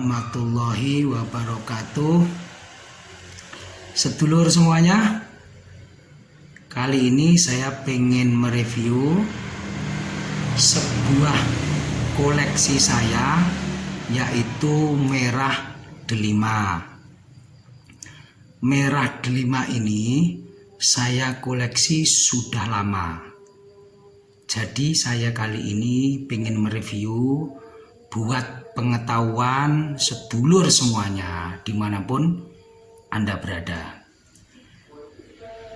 warahmatullahi wabarakatuh. Sedulur semuanya, kali ini saya pengen mereview sebuah koleksi saya, yaitu merah delima. Merah delima ini saya koleksi sudah lama. Jadi saya kali ini pengen mereview buat pengetahuan sedulur semuanya dimanapun Anda berada.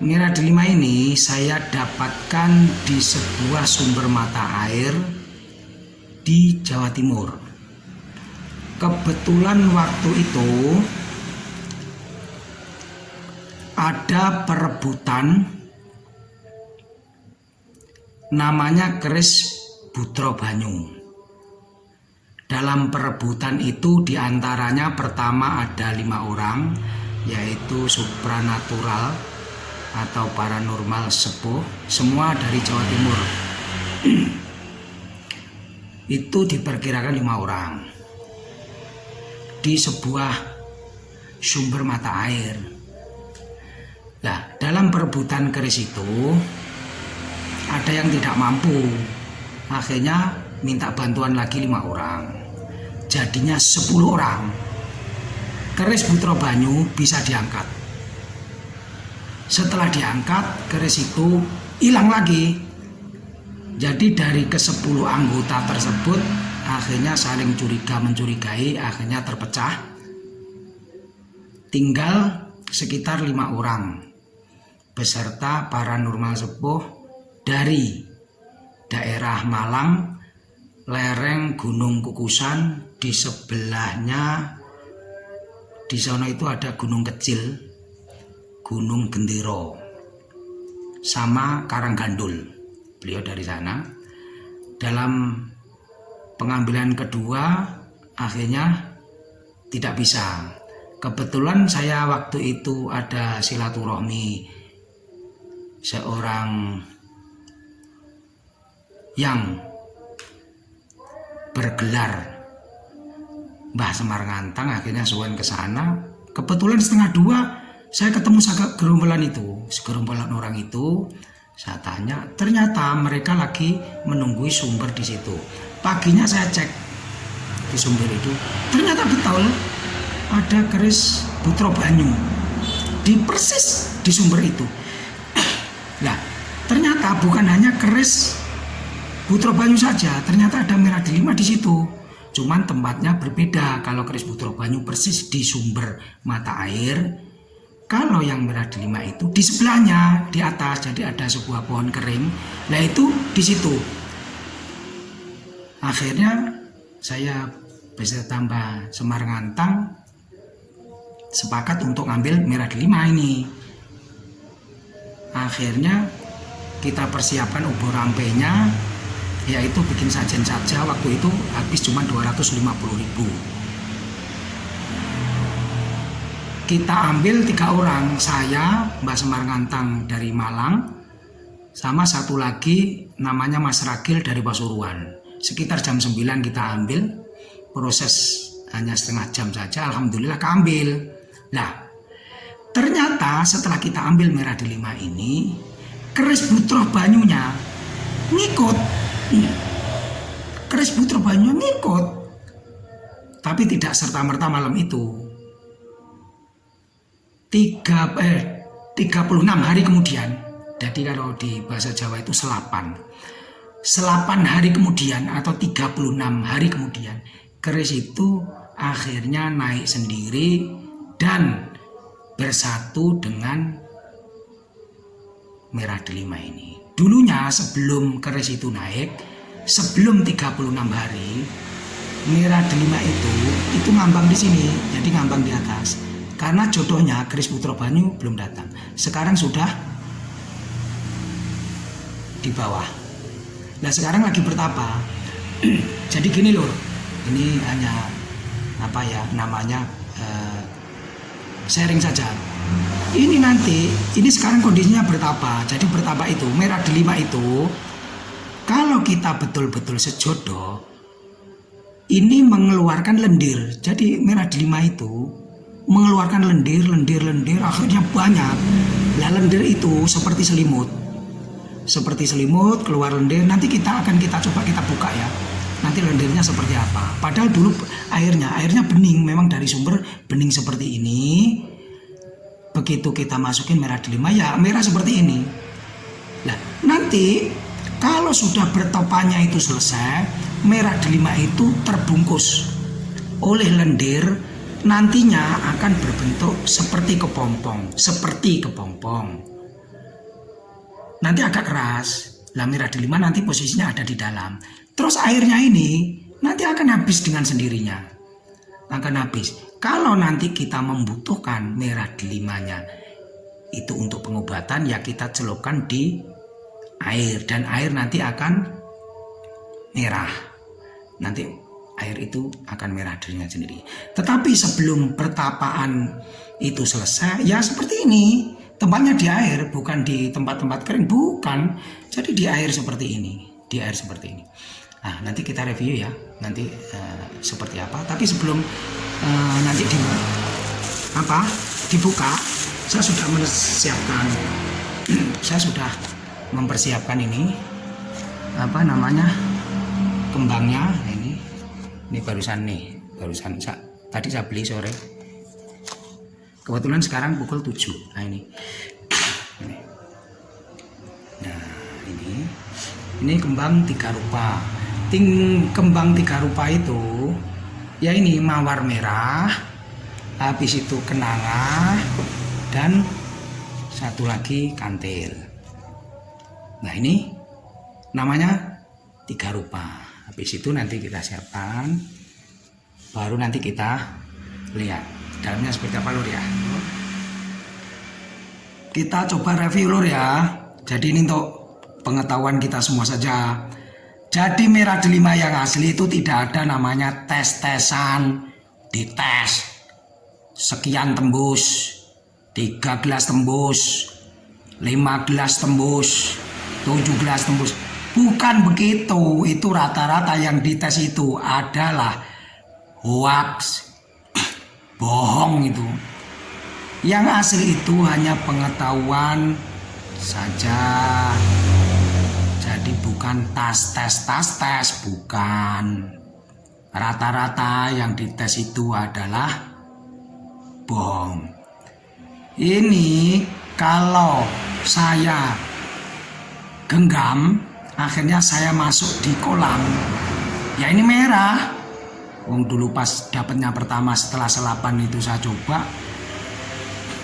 Merah delima ini saya dapatkan di sebuah sumber mata air di Jawa Timur. Kebetulan waktu itu ada perebutan namanya keris Butra Banyu. Dalam perebutan itu diantaranya pertama ada 5 orang, yaitu supranatural atau paranormal sepuh, semua dari Jawa Timur. Itu diperkirakan 5 orang di sebuah sumber mata air. Nah, dalam perebutan keris itu ada yang tidak mampu, akhirnya minta bantuan lagi 5 orang, jadinya 10 orang. Keris Butra Banyu bisa diangkat. Setelah diangkat, keris itu hilang lagi. Jadi dari ke-10 anggota tersebut akhirnya saling curiga-mencurigai, akhirnya terpecah. Tinggal sekitar 5 orang beserta paranormal sepuh dari daerah Malang, lereng Gunung Kukusan. Di sebelahnya di sana itu ada gunung kecil, Gunung Gendero, sama Karanggandul. Beliau dari sana. Dalam pengambilan kedua akhirnya tidak bisa. Kebetulan saya waktu itu ada silaturahmi seorang yang bergelar Mbah Semar Ngantang, akhirnya suwen ke sana. Kebetulan setengah 2 saya ketemu segerombolan itu, segerombolan orang itu. Saya tanya, ternyata mereka lagi menunggui sumber di situ. Paginya saya cek di sumber itu, ternyata betul ada keris Butra Banyu di persis di sumber itu. Nah, ternyata bukan hanya keris Butra Banyu saja, ternyata ada merah delima di situ. Cuman tempatnya berbeda. Kalau keris Butra Banyu persis di sumber mata air, kalau yang merah delima itu di sebelahnya, di atas. Jadi ada sebuah pohon kering. Nah itu di situ. Akhirnya saya beserta Mbah Semar Ngantang sepakat untuk ngambil merah delima ini. Akhirnya kita persiapkan ubur rampenya, yaitu bikin sajen saja. Waktu itu habis cuma 250.000. Kita ambil 3 orang, saya, Mbah Semar Ngantang dari Malang, sama satu lagi namanya Mas Ragil dari Pasuruan. Sekitar jam 9 kita ambil, proses hanya setengah jam saja, alhamdulillah keambil. Nah, ternyata setelah kita ambil merah delima ini, keris Butra Banyunya ngikut. Keris Butra Banyu ngikut, tapi tidak serta-merta malam itu. 36 hari kemudian, jadi kalau di bahasa Jawa itu selapan hari kemudian atau 36 hari kemudian, keris itu akhirnya naik sendiri dan bersatu dengan merah delima ini. Dulunya sebelum keris itu naik, sebelum 36 hari, merah delima itu ngambang di sini, jadi ngambang di atas. Karena jodohnya keris Butra Banyu belum datang. Sekarang sudah di bawah. Nah sekarang lagi bertapa. Jadi gini loh, ini hanya apa ya namanya sharing saja. Ini nanti, ini sekarang kondisinya bertapa. Jadi bertapa itu, merah delima itu, kalau kita betul-betul sejodoh, ini mengeluarkan lendir. Jadi merah delima itu mengeluarkan lendir, akhirnya banyak. Lah lendir itu seperti selimut. Seperti selimut keluar lendir. Nanti kita coba kita buka ya. Nanti lendirnya seperti apa. Padahal dulu airnya bening, memang dari sumber bening seperti ini. Begitu kita masukin merah delima ya merah seperti ini. Nah, nanti kalau sudah bertopannya itu selesai, merah delima itu terbungkus oleh lendir, nantinya akan berbentuk seperti kepompong. Nanti agak keras. Lah merah delima nanti posisinya ada di dalam. Terus airnya ini nanti akan habis dengan sendirinya. Akan habis. Kalau nanti kita membutuhkan merah delimanya itu untuk pengobatan, ya kita celupkan di air dan air nanti akan merah. Nanti air itu akan merah dirinya sendiri. Tetapi sebelum pertapaan itu selesai, ya seperti ini. Tempatnya di air, bukan di tempat-tempat kering, bukan. Jadi di air seperti ini, Nah, nanti kita review ya, nanti seperti apa. Tapi sebelum nanti dibuka, saya sudah mempersiapkan ini kembangnya. Ini barusan tadi saya beli sore. Kebetulan sekarang pukul 7. Nah ini. Nah ini kembang 3 rupa. Kembang 3 rupa itu ya ini mawar merah, habis itu kenanga, dan satu lagi kantil. Nah ini namanya 3 rupa. Habis itu nanti kita siapkan, baru nanti kita lihat dalamnya seperti apa lur ya. Kita coba review lur ya. Jadi ini untuk pengetahuan kita semua saja. Jadi merah delima yang asli itu tidak ada namanya tes-tesan, dites sekian tembus, 3 gelas tembus, 5 gelas tembus, 7 gelas tembus. Bukan begitu. Itu rata-rata yang dites itu adalah hoax, bohong itu. Yang asli itu hanya pengetahuan saja. Jadi bukan tes, bukan. Rata-rata yang dites itu adalah bohong. Ini kalau saya genggam, akhirnya saya masuk di kolam. Ya ini merah. Wong dulu pas dapatnya pertama setelah selapan itu saya coba.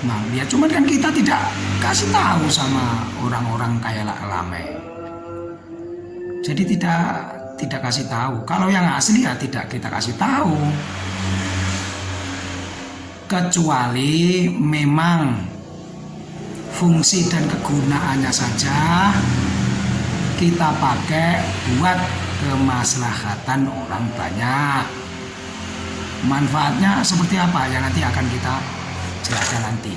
Nah, ya cuman kan kita tidak kasih tahu sama orang-orang kayak lame. Jadi tidak kasih tahu. Kalau yang asli ya tidak kita kasih tahu. Kecuali memang fungsi dan kegunaannya saja kita pakai buat kemaslahatan orang banyak. Manfaatnya seperti apa ya nanti akan kita jelaskan nanti.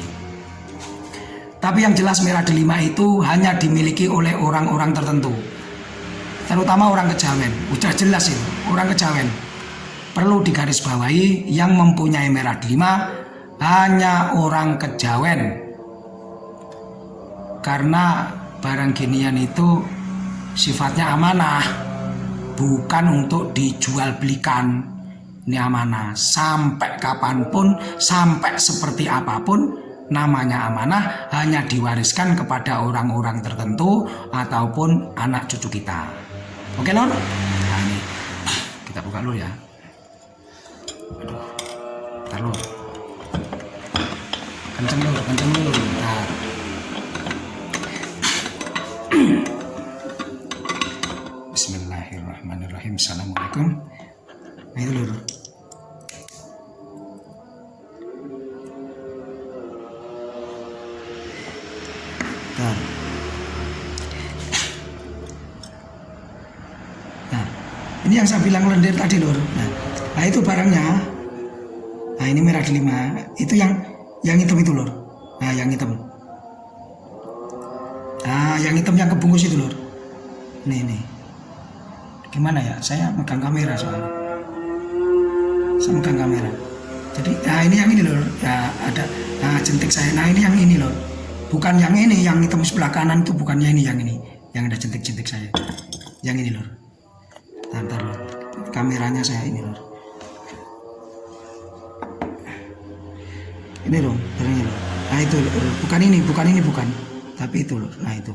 Tapi yang jelas merah delima itu hanya dimiliki oleh orang-orang tertentu, terutama orang kejawen. Udah jelas itu, orang kejawen. Perlu digarisbawahi, yang mempunyai merah delima hanya orang kejawen. Karena barang ginian itu sifatnya amanah, bukan untuk dijual belikan. Ini amanah, sampai kapanpun, sampai seperti apapun, namanya amanah, hanya diwariskan kepada orang-orang tertentu ataupun anak cucu kita. Oke lor? Nah ini kita buka dulu ya. Aduh, bentar lor. Kenceng lor, bentar. Bismillahirrahmanirrahim. Assalamualaikum. Nah itu lur. Bentar. Nah ini yang saya bilang lendir tadi lur. Nah itu barangnya. Nah ini merah delima. Itu yang hitam itu lur. Nah yang hitam. Nah yang hitam yang kebungkus itu lur. Nih. Gimana ya? Saya megang kamera soalnya. Saya megang kamera. Jadi, nah ini yang ini loh, ya ada, nah jentik saya. Nah ini yang ini loh, bukan yang ini, yang hitam sebelah kanan itu bukannya ini, yang ada jentik-jentik saya. Yang ini loh. Ntar loh, kameranya saya ini loh. Ini loh, ini loh. Nah itu loh, bukan ini, bukan. Tapi itu loh, nah itu.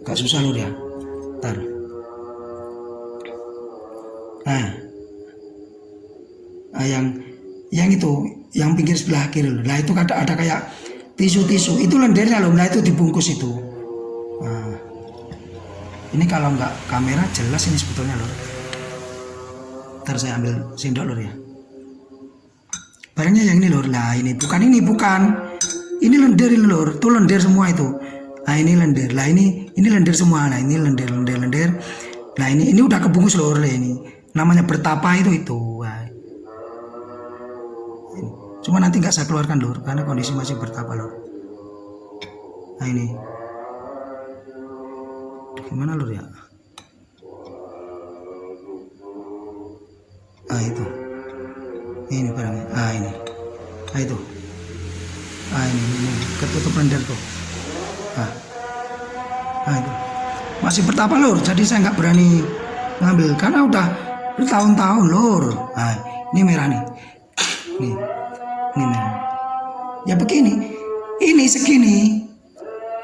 Gak susah loh ya. Ntar. Nah, yang itu, yang pinggir sebelah kiri loh. Nah itu ada kayak tisu itu lendirnya loh. Nah itu dibungkus itu. Nah, ini kalau nggak kamera jelas ini sebetulnya loh. Ntar saya ambil sendok lor ya. Barangnya yang ini lor. Nah ini bukan. Ini lendir ini lor. Tuh lendir semua itu. Nah ini lendir. Nah ini lendir semua. Nah ini lendir. Nah ini udah kebungkus lor ini. Namanya bertapa itu. Nah, ini. Cuma nanti nggak saya keluarkan lor, karena kondisi masih bertapa lor. Nah ini. Gimana lor ya? Ah itu. Ini barangnya. Ah ini. Ah itu. Ah ini. Ketutup lendir tuh. Ah itu. Masih bertapa lor. Jadi saya nggak berani ngambil karena udah bertahun-tahun lor. Nah, ini merah nih. Nih. Ini merah. Ya begini. Ini segini.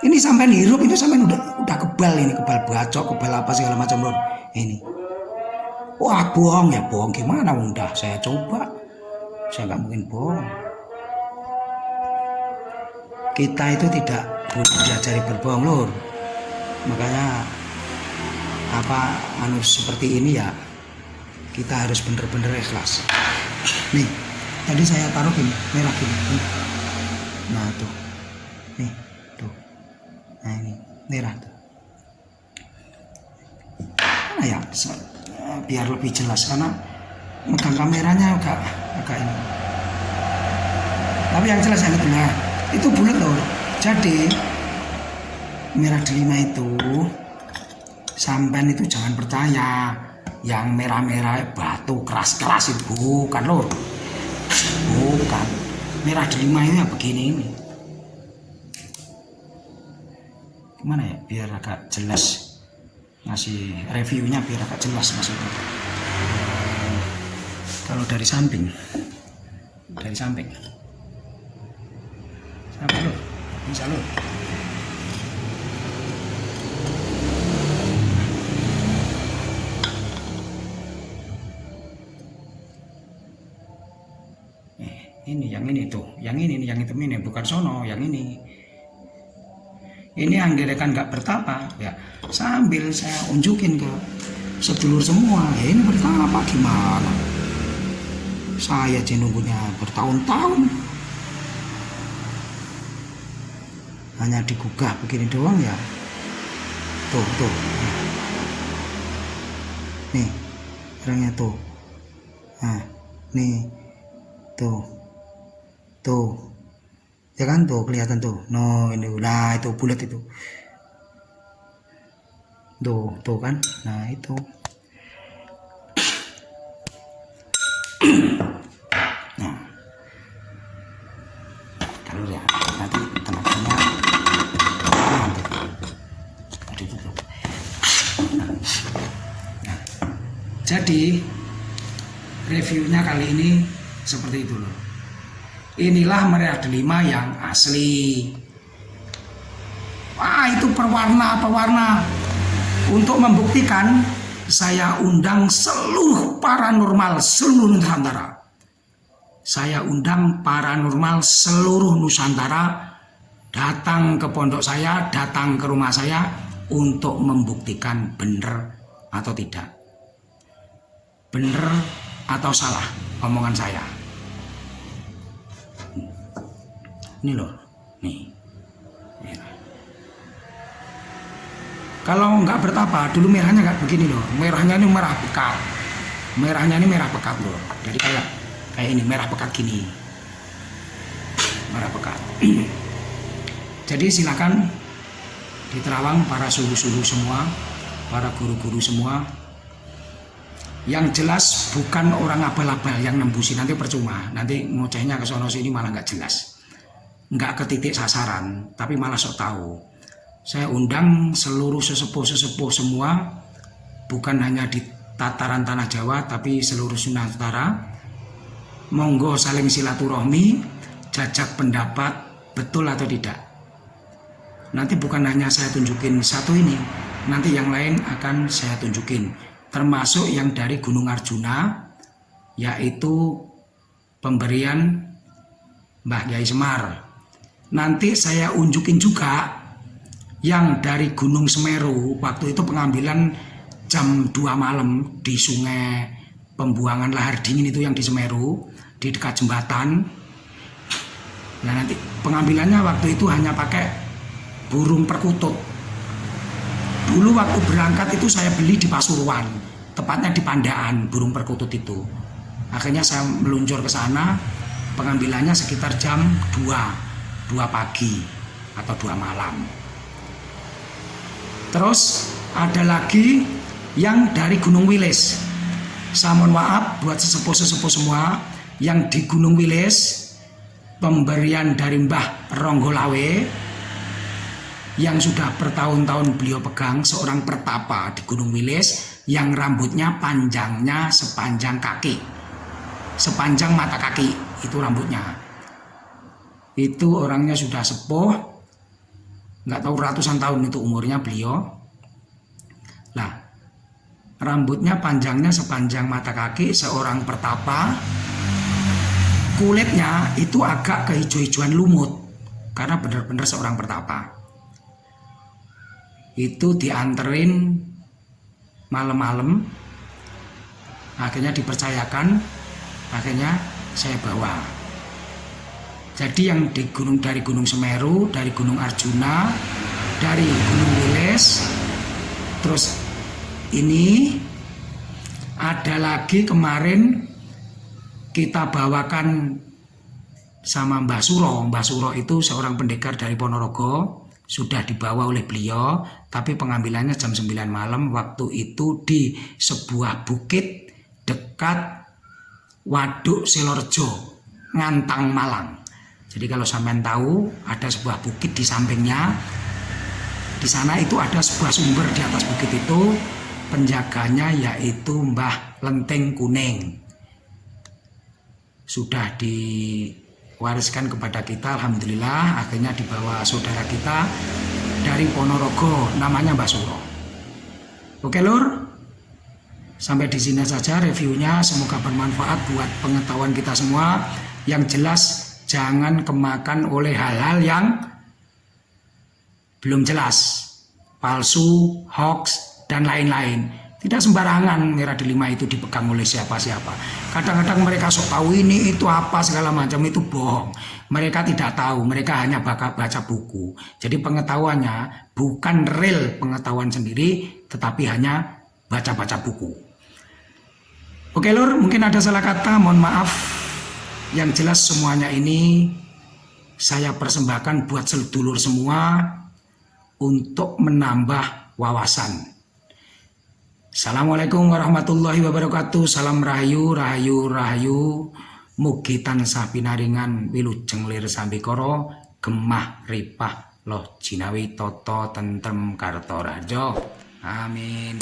Ini sampai hirup itu sampai udah kebal ini, kebal bacok, kebal apa segala macam lor. Ini. Wah bohong ya, bohong gimana? Udah saya coba, saya nggak mungkin bohong. Kita itu tidak diajari berbohong lor. Makanya seperti ini ya, kita harus bener-bener ikhlas. Nih tadi saya taruh gini, merah gini. Nah tuh, nih tuh, nah ini merah tuh. Nah ya, biar lebih jelas karena megang kameranya agak ini. Tapi yang jelas yang itu, nah itu bulat loh. Jadi merah delima itu sampean itu jangan percaya yang merah-merah batu keras-keras itu bukan loh. Bukan. Merah delima ini ya begini ini. Gimana ya biar agak jelas, ngasih reviewnya biar agak jelas maksudnya. Kalau dari samping apa lo bisa lo. Ini yang ini tuh, yang ini yang hitam ini bukan sono, yang ini anggerekan nggak bertapa ya, sambil saya unjukin ke sedulur semua, ya ini bertapa gimana? Saya nunggunya bertahun-tahun, hanya digugah begini doang ya. Tuh, nih orangnya tuh, nah nih tuh ya kan tuh kelihatan tuh. No ini udah itu bulat itu tuh kan. Nah itu nah kalau ya nanti tenaganya nanti tutup. Nah, jadi reviewnya kali ini seperti itu loh. Inilah merah delima yang asli. Wah itu pewarna. Untuk membuktikan, saya undang seluruh paranormal seluruh Nusantara. Saya undang paranormal seluruh Nusantara datang ke pondok saya, datang ke rumah saya untuk membuktikan benar atau tidak, benar atau salah omongan saya. Ini loh, nih. Kalau nggak bertapa, dulu merahnya nggak begini loh. Merahnya ini merah pekat. Merahnya ini merah pekat loh. Jadi kayak ini merah pekat gini. Merah pekat. Jadi silakan di Terawang para suhu-suhu semua para guru-guru semua. Yang jelas bukan orang abal-abal yang nembusi, nanti percuma. Nanti ngocehnya ke sono sini malah nggak jelas. Nggak ke titik sasaran, tapi malah sok tahu. Saya undang seluruh sesepuh-sesepuh semua, bukan hanya di tataran tanah Jawa, tapi seluruh Nusantara. Monggo saling silaturahmi, jajak pendapat, betul atau tidak. Nanti bukan hanya saya tunjukin satu ini, nanti yang lain akan saya tunjukin. Termasuk yang dari Gunung Arjuna, yaitu pemberian Mbah Kyai Semar. Nanti saya unjukin juga yang dari Gunung Semeru, waktu itu pengambilan jam 2 malam di sungai pembuangan lahar dingin itu yang di Semeru, di dekat jembatan. Nah nanti pengambilannya waktu itu hanya pakai burung perkutut. Dulu waktu berangkat itu saya beli di Pasuruan, tepatnya di Pandaan, burung perkutut itu. Akhirnya saya meluncur ke sana, pengambilannya sekitar jam 2 pagi atau 2 malam. Terus ada lagi yang dari Gunung Wilis. Saya mohon maaf buat sesepuh-sesepuh semua yang di Gunung Wilis, pemberian dari Mbah Ronggolawe yang sudah bertahun-tahun beliau pegang, seorang pertapa di Gunung Wilis yang rambutnya panjangnya sepanjang kaki, sepanjang mata kaki, itu rambutnya. Itu orangnya sudah sepuh, nggak tahu ratusan tahun itu umurnya beliau. Nah, rambutnya panjangnya sepanjang mata kaki, seorang pertapa. Kulitnya itu agak kehijau-hijauan lumut, karena benar-benar seorang pertapa. Itu dianterin malam-malam, akhirnya dipercayakan, akhirnya saya bawa. Jadi yang dari Gunung Semeru, dari Gunung Arjuna, dari Gunung Wilis, terus ini ada lagi kemarin kita bawakan sama Mbah Suro. Mbah Suro itu seorang pendekar dari Ponorogo, sudah dibawa oleh beliau, tapi pengambilannya jam 9 malam, waktu itu di sebuah bukit dekat Waduk Silorejo, Ngantang, Malang. Jadi kalau sampean tahu, ada sebuah bukit di sampingnya. Di sana itu ada sebuah sumber di atas bukit itu, penjaganya yaitu Mbah Lenteng Kuning. Sudah diwariskan kepada kita, alhamdulillah. Akhirnya dibawa saudara kita dari Ponorogo, namanya Mbah Suro. Oke lur, sampai di sini saja reviewnya. Semoga bermanfaat buat pengetahuan kita semua. Yang jelas jangan kemakan oleh hal-hal yang belum jelas, palsu, hoax, dan lain-lain. Tidak sembarangan merah delima itu dipegang oleh siapa-siapa. Kadang-kadang mereka sok tahu ini itu apa segala macam, itu bohong. Mereka tidak tahu, mereka hanya baca buku. Jadi pengetahuannya bukan real pengetahuan sendiri, tetapi hanya baca-baca buku. Oke lur, mungkin ada salah kata, mohon maaf. Yang jelas semuanya ini saya persembahkan buat sedulur semua untuk menambah wawasan. Assalamualaikum warahmatullahi wabarakatuh. Salam rahayu, rahayu, rahayu. Mugi tansah pinaringan wilujeng lir sambikara, gemah ripah loh jinawi toto tentrem karto rajo. Amin.